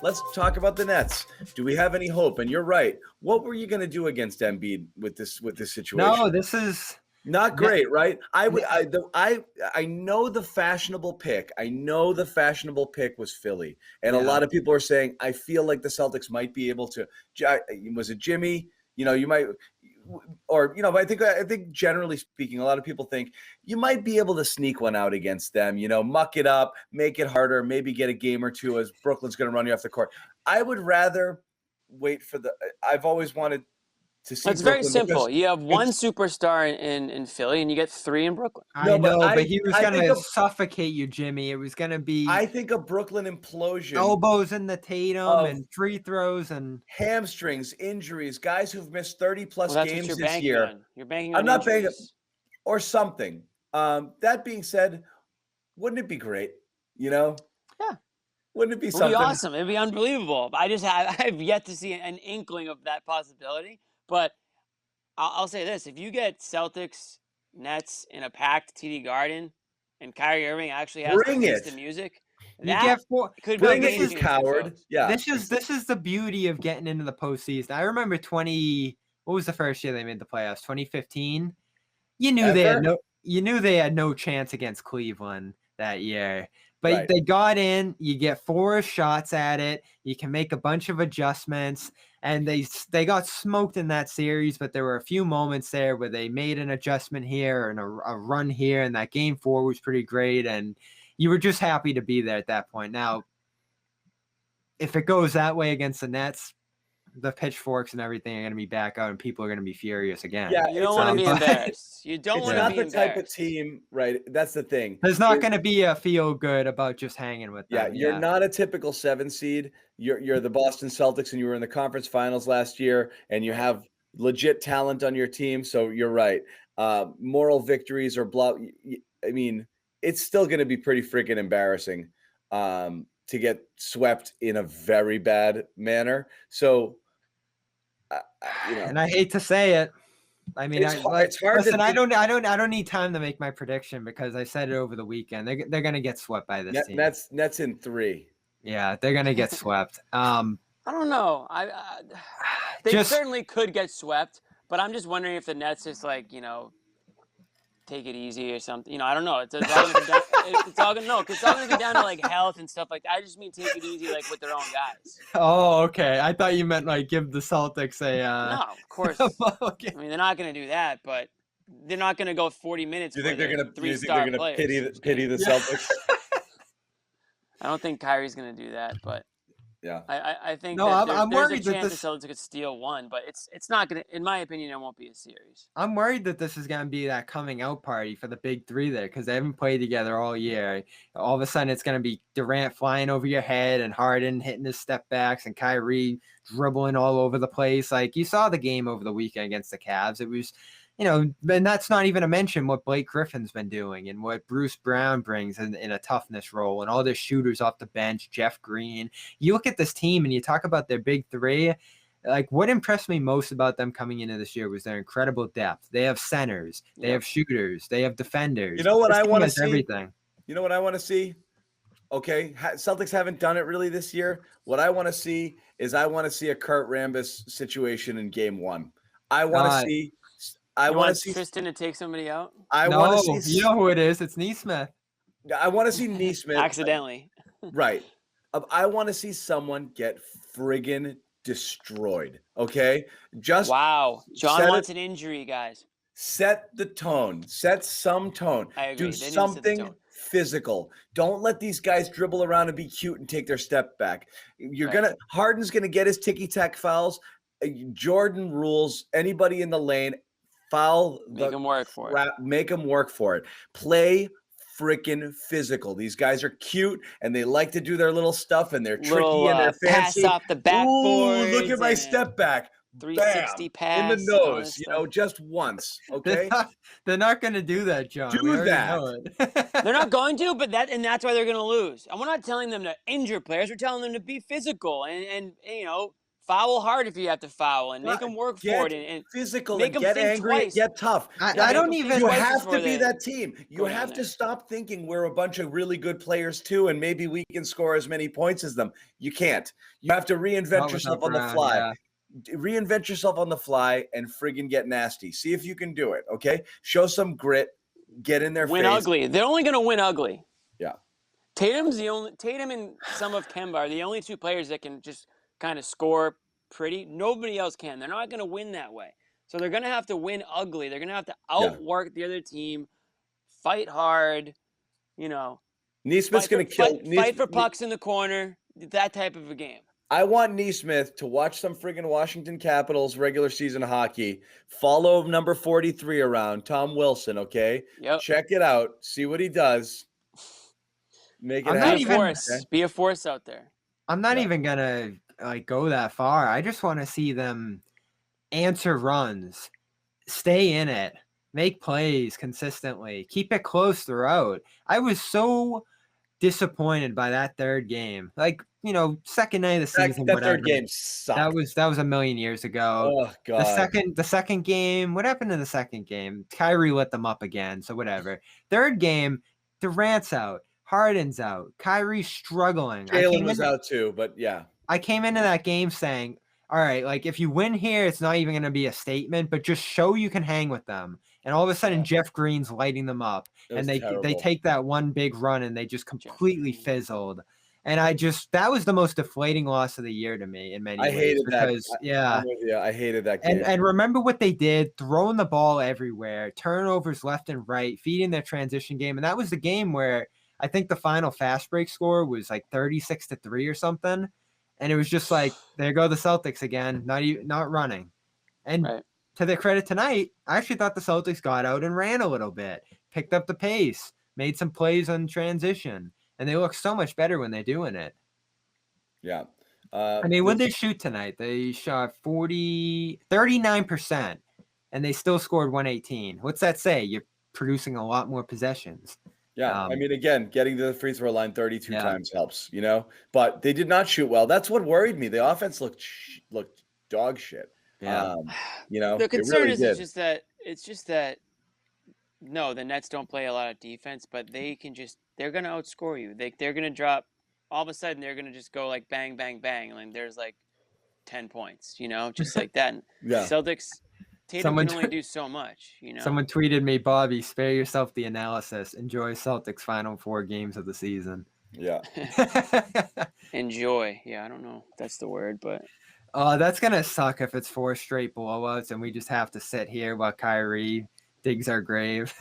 let's talk about the Nets. Do we have any hope? And you're right. What were you going to do against Embiid with this situation? No, this is not great, right? I know the fashionable pick. I know the fashionable pick was Philly, and a lot of people are saying I feel like the Celtics might be able to. Was it Jimmy? You might. Or I think generally speaking, a lot of people think you might be able to sneak one out against them. Muck it up, make it harder, maybe get a game or two as Brooklyn's going to run you off the court. I would rather wait for I've always wanted to see. It's very simple. You have one superstar in Philly, and you get 3 in Brooklyn. I know, but he was going to suffocate you, Jimmy. It was going to be. I think a Brooklyn implosion. Elbows in the Tatum and free throws and hamstrings, injuries, guys who've missed 30-plus games this year. You're banking on I'm not banking or something. That being said, wouldn't it be great? Yeah. Wouldn't it be something? It'd be awesome. It'd be unbelievable. I've yet to see an inkling of that possibility. But I'll say this: if you get Celtics, Nets in a packed TD Garden, and Kyrie Irving actually has to face the music, could bring it, you coward. Yeah, this is the beauty of getting into the postseason. I remember what was the first year they made the playoffs? 2015. You knew they had no chance against Cleveland that year. But they got in, you get 4 shots at it, you can make a bunch of adjustments, and they got smoked in that series, but there were a few moments there where they made an adjustment here and a run here, and that game 4 was pretty great, and you were just happy to be there at that point. Now, if it goes that way against the Nets, the pitchforks and everything are going to be back out, and people are going to be furious again. Yeah, you don't want to be embarrassed. You don't want to be embarrassed. It's not the type of team, right? That's the thing. There's not going to be a feel good about just hanging with them. You're not a typical 7 seed. You're the Boston Celtics, and you were in the conference finals last year, and you have legit talent on your team. So you're right. Moral victories or blah. I mean, it's still going to be pretty freaking embarrassing to get swept in a very bad manner. So. And I hate to say it. I mean, it's hard. Listen, I don't need time to make my prediction because I said it over the weekend. They're going to get swept by this team. That's in 3. Yeah, they're going to get swept. I don't know. They certainly could get swept, but I'm just wondering if the Nets just take it easy or something. I don't know. It's all going to go down to like health and stuff like that. I just mean take it easy, like with their own guys. Oh, okay. I thought you meant like give the Celtics a. No, of course. Okay. I mean, they're not going to do that, but they're not going to go 40 minutes. Do you think they're going to pity the Yeah. Celtics? I don't think Kyrie's going to do that, but. Yeah, I think I'm there's worried a chance that the Celtics could steal one, but it's not gonna. In my opinion, it won't be a series. I'm worried that this is gonna be that coming out party for the big 3 there because they haven't played together all year. All of a sudden, it's gonna be Durant flying over your head and Harden hitting his step backs and Kyrie dribbling all over the place. Like you saw the game over the weekend against the Cavs. It was. And that's not even to mention what Blake Griffin's been doing and what Bruce Brown brings in a toughness role and all their shooters off the bench, Jeff Green. You look at this team and you talk about their big 3. Like what impressed me most about them coming into this year was their incredible depth. They have centers, they have shooters, they have defenders. You know what I want to see? Everything. You know what I want to see? Okay, Celtics haven't done it really this year. What I want to see is a Kurt Rambis situation in Game 1. I want to see. I want to see Tristan to take somebody out. Want to see. You know who it is? It's Neesmith. I want to see Neesmith accidentally. Right. I want to see someone get friggin' destroyed. Okay. Wow. John wants an injury, guys. Set the tone. Set some tone. I agree. Do something physical. Don't let these guys dribble around and be cute and take their step back. Harden's gonna get his ticky-tack fouls. Jordan rules. Anybody in the lane. Foul. Make them work for it. Make them work for it. Play freaking physical. These guys are cute and they like to do their little stuff and they're tricky and they're fancy. Pass off the backboard. Look at my step back. 360 pass in the nose. Just once. Okay. They're not going to do that, John. Do that. They're not going to, but that's why they're going to lose. And we're not telling them to injure players. We're telling them to be physical and Foul hard if you have to foul, and make them work for it, and physical make and them get think angry twice. and get tough. I don't even. You have to be that team. You have to there. stop thinking we're a bunch of really good players too, and maybe we can score as many points as them. You can't. You have to reinvent yourself on the fly. Yeah. Reinvent yourself on the fly and friggin' get nasty. See if you can do it. Okay, show some grit. Get in their face. Win ugly. They're only going to win ugly. Yeah. Tatum and some of Kemba are the only two players that can just kind of score pretty. Nobody else can. They're not going to win that way. So they're going to have to win ugly. They're going to have to outwork the other team, fight hard, Neesmith's going to kill. Fight for pucks in the corner, that type of a game. I want Neesmith to watch some friggin' Washington Capitals regular season hockey, follow number 43 around, Tom Wilson, okay? Yep. Check it out. See what he does. Make it happen. Be a force out there. I'm not even going to go that far. I just want to see them answer runs, stay in it, make plays consistently, keep it close throughout. I was so disappointed by that third game. Second night of the season. That third game sucked. That was a million years ago. Oh God. The second game. What happened in the second game? Kyrie lit them up again. So whatever. Third game, Durant's out, Harden's out, Kyrie's struggling. Jalen was out too, but yeah. I came into that game saying, all right, if you win here, it's not even going to be a statement, but just show you can hang with them. And all of a sudden, Jeff Green's lighting them up, and they take that one big run, and they just completely fizzled. And that was the most deflating loss of the year to me in many ways. I hated that. Yeah, I hated that game. And remember what they did, throwing the ball everywhere, turnovers left and right, feeding their transition game. And that was the game where I think the final fast break score was 36-3 or something. And it was just there go the Celtics again, not running. And to their credit tonight, I actually thought the Celtics got out and ran a little bit, picked up the pace, made some plays on transition, and they look so much better when they're doing it. Yeah. When they shoot tonight, they shot 39%, and they still scored 118. What's that say? You're producing a lot more possessions. Yeah, again, getting to the free throw line 32 times helps, but they did not shoot well. That's what worried me. The offense looked dog shit. Yeah. The concern is it's just that no, the Nets don't play a lot of defense, but they're going to outscore you. They're going to drop, all of a sudden they're going to just go bang, bang, bang. And there's 10 points, just like that. And Celtics, Tatum can only do so much, Someone tweeted me, Bobby, spare yourself the analysis. Enjoy Celtics' final 4 games of the season. Yeah. Enjoy. Yeah, I don't know if that's the word, but. That's going to suck if it's 4 straight blowouts and we just have to sit here while Kyrie digs our grave.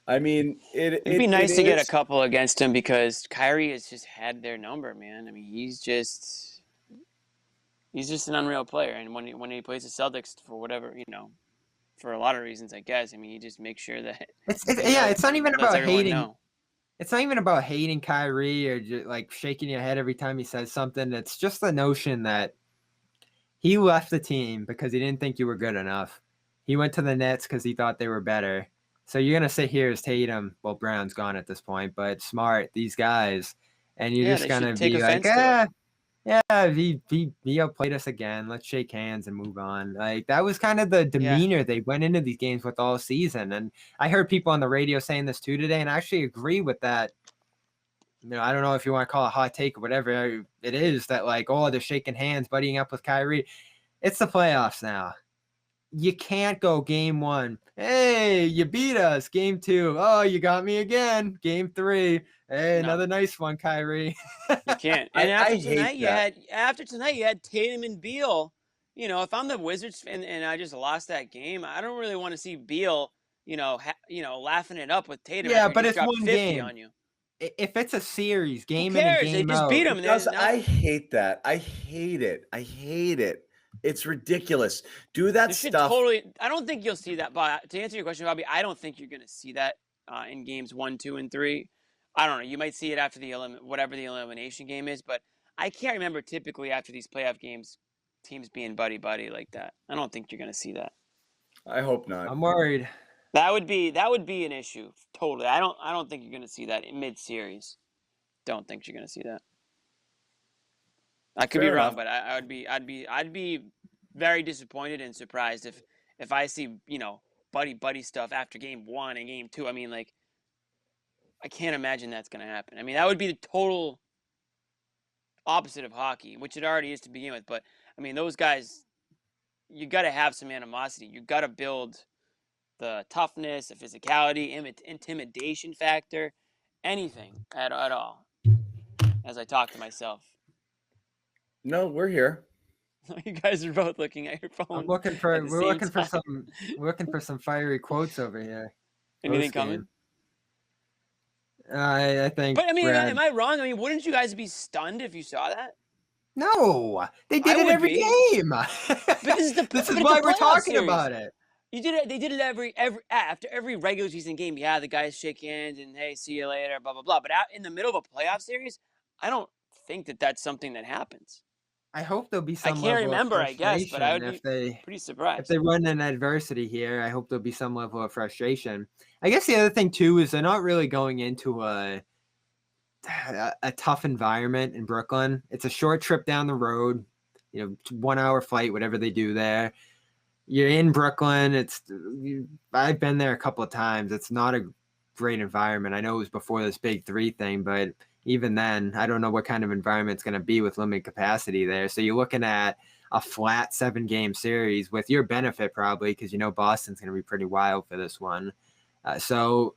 It'd be nice to get a couple against him because Kyrie has just had their number, man. He's just an unreal player. And when he plays the Celtics for whatever, for a lot of reasons, I guess, he just makes sure that it's not even about hating. It's not even about hating Kyrie or just shaking your head every time he says something. It's just the notion that he left the team because he didn't think you were good enough. He went to the Nets because he thought they were better. So you're going to sit here as Tatum. Well, Brown's gone at this point, but Smart, these guys. And you're just going to be he outplayed us again. Let's shake hands and move on. That was kind of the demeanor they went into these games with all season. And I heard people on the radio saying this too today, and I actually agree with that. I don't know if you want to call it a hot take or whatever it is that they're shaking hands, buddying up with Kyrie. It's the playoffs now. You can't go game 1. Hey, you beat us. Game 2. Oh, you got me again. Game 3. Hey, another nice one, Kyrie. You can't. And after tonight, you had Tatum and Beal. If I'm the Wizards and I just lost that game, I don't really want to see Beal, laughing it up with Tatum. Yeah, but it's one game on you. If it's a series, game in and game out. They just beat him. I hate that. I hate it. It's ridiculous. Do that stuff. I don't think you'll see that. But to answer your question, Bobby, I don't think you're going to see that in games 1, 2, and 3. I don't know. You might see it after whatever the elimination game is, but I can't remember typically after these playoff games, teams being buddy like that. I don't think you're going to see that. I hope not. I'm worried. That would be an issue. Totally. I don't think you're going to see that in mid-series. Don't think you're going to see that. I could Fair be wrong, enough. but I'd be very disappointed and surprised if I see, buddy stuff after game 1 and game 2. I mean, like, I can't imagine that's going to happen. I mean, that would be the total opposite of hockey, which it already is to begin with. But I mean, those guys, you got to have some animosity. You got to build the toughness, the physicality, intimidation factor, anything at all. As I talk to myself. No, we're here. You guys are both looking at your phone. We're looking for some fiery quotes over here. Anything coming? I think. But I mean, am I wrong? I mean, wouldn't you guys be stunned if you saw that? No, they did it every game. But this is why we're talking about it. They did it every after every regular season game. Yeah, the guys shake hands and hey, see you later, blah blah blah. But in the middle of a playoff series, I don't think that's something that happens. I hope there'll be some. I can't remember, I guess, but I would be pretty surprised if they run an adversity here. I hope there'll be some level of frustration. I guess the other thing too is they're not really going into a tough environment in Brooklyn. It's a short trip down the road, 1 hour flight, whatever they do there. You're in Brooklyn. I've been there a couple of times. It's not a great environment. I know it was before this Big 3 thing, but even then, I don't know what kind of environment it's going to be with limited capacity there. So you're looking at a flat 7-game series with your benefit probably because Boston's going to be pretty wild for this one. So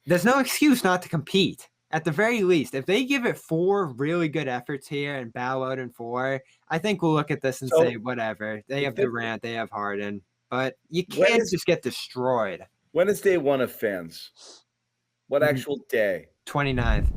there's no excuse not to compete. At the very least, if they give it 4 really good efforts here and bow out in 4, I think we'll look at this and say, whatever. They have Durant, they have Harden, but you can't just get destroyed. When is day 1 of fans? What actual day? 29th.